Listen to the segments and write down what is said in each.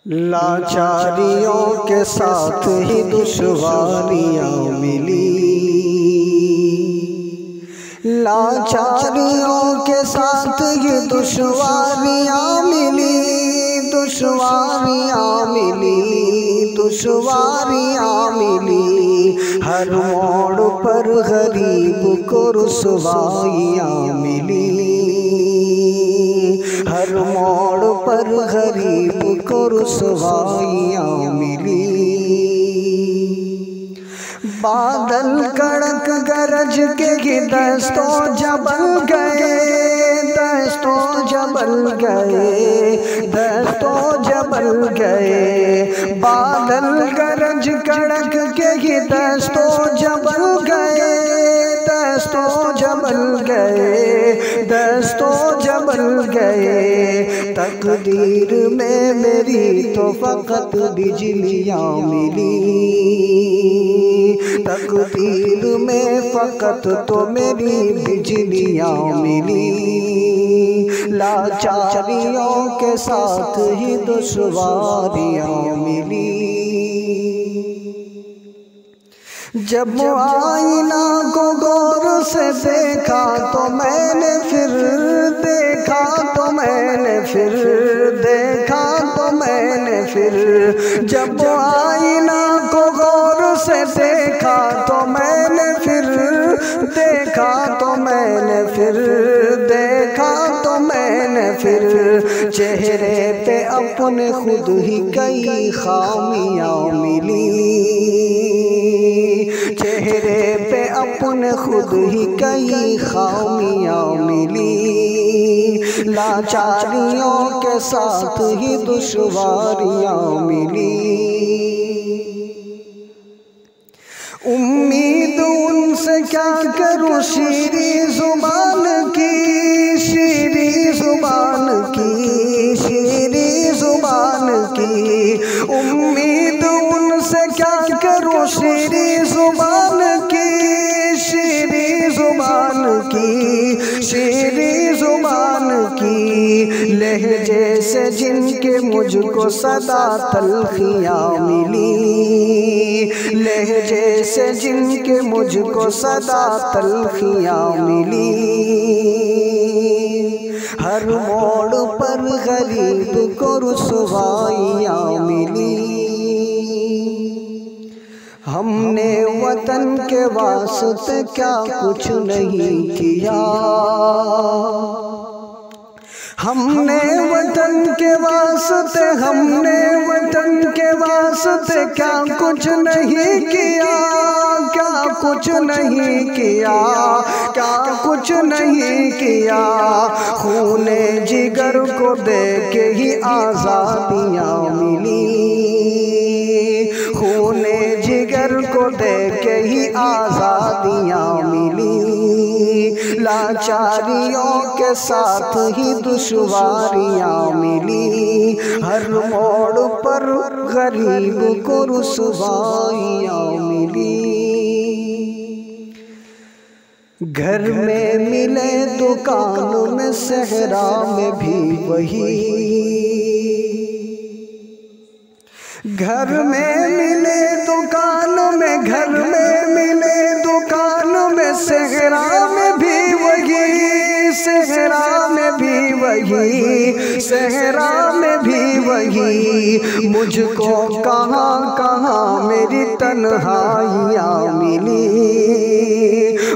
لاچاریوں کے ساتھ ہی دشواریاں ملی، لاچاریوں کے ساتھ ہی دشواریاں ملی، دشواریاں ملی، دشواریاں ملی، ہر موڑ پر غریب کو رسوائیاں ملی، ہر موڑ پر غریب کو رسوائیاں ملی۔ بادل کڑک گرج کے ہی دستوں جبل گئے، دستوں جبل گئے، دستوں جبل گئے، بادل گرج کڑک کے ہی دستوں جبل گئے، دستوں جبل گئے، دستوں جبل گئے، تقدیر میں میری تو فقط بجلیاں ملی، تقدیر میں فقط تو میری بجلیاں ملی، لاچاریوں کے ساتھ ہی دشواریاں ملی۔ جب آئینہ کو غور سے دیکھا تو میں نے پھر دیکھا، تو میں نے پھر دیکھا، تو میں نے پھر، جب آئینہ کو غور سے دیکھا تو میں نے پھر دیکھا، تو میں نے پھر دیکھا، تو میں نے پھر، چہرے پہ اپنے خود ہی کئی خامیاں ملی، چہرے پہ اپنے خود ہی کئی خامیاں ملی، لاچاریوں کے ساتھ ہی دشواریاں ملی۔ امید ان سے کیا کروں شیریں زبان کی، شیریں زبان کی، شیریں زبان کی، امید ان سے کیا کروں شیریں زبان کی، شیریں زبان کی، شیریں زبان کی، لہجے سے جن کے مجھ کو صدا تلخیاں ملی، لہجے سے جن کے مجھ کو صدا تلخیاں ملی، ہر موڑ پر غریب کو رسوائیاں ملی۔ ہم نے وطن کے واسطے کیا کچھ نہیں کیا، ہم نے وطن کے واسطے، ہم نے وطن کے واسطے کیا کچھ نہیں کیا، کیا کچھ نہیں کیا، کیا کچھ نہیں کیا، خون جگر کو دے کے ہی آزادیاں ملی، خون جگر کو دے کے ہی آزادیاں ملی، لاچاریوں کے ساتھ ہی دشواریاں ملی، ہر موڑ پر غریب کو رسوائیاں ملی۔ گھر میں ملے دکان میں صحرا میں بھی وہی، گھر میں ملے دکان میں، گھر میں ملے دکان میں، صحرا میں بھی وہی، صحرا میں بھی وہی، صحرا میں بھی وہی، مجھ کو کہاں کہاں میری تنہائیاں ملی،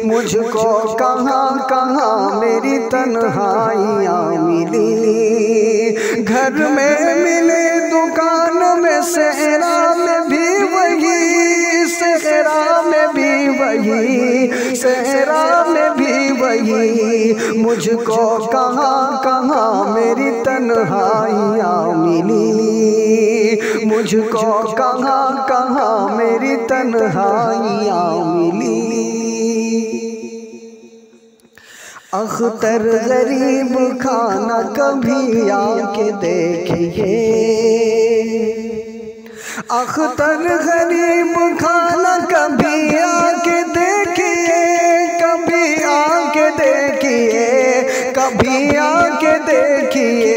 مجھ کو کہاں کہاں میری تنہائیاں ملی، گھر میں ملے دکان میں، صحرا میں بھی وہی، صحرا میں بھی وہی، صحرا میں بھی وہی، مجھ کو کہاں کہاں میری تنہائیاں ملی، مجھ کو کہاں کہاں میری تنہائیاں ملی۔ اختر غریب کھانا کبھی آ کے دیکھیے، اختر غریب کھانا کبھی آ کے دیکھیے، کبھی آ کے دیکھیے، کبھی آ کے دیکھیے،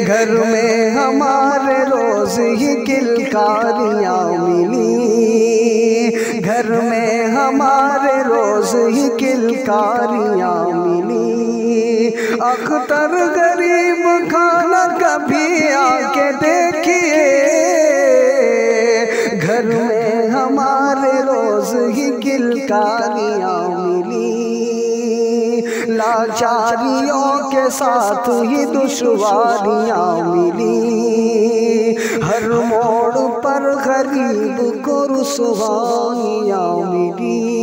گھر میں ہمارے ہمارے روز ہی کلکاریاں ملی، گھر میں ہمارے روز ہی کلکاریاں ملی۔ اختر غریب کھانا کبھی آ کے دیکھیے، گھر میں ہمارے روز ہی کلکاریاں ملی۔ لاچاریوں کے ساتھ ہی دشواریاں ملی، ہر موڑ پر غریب کو رسوائیاں ملی۔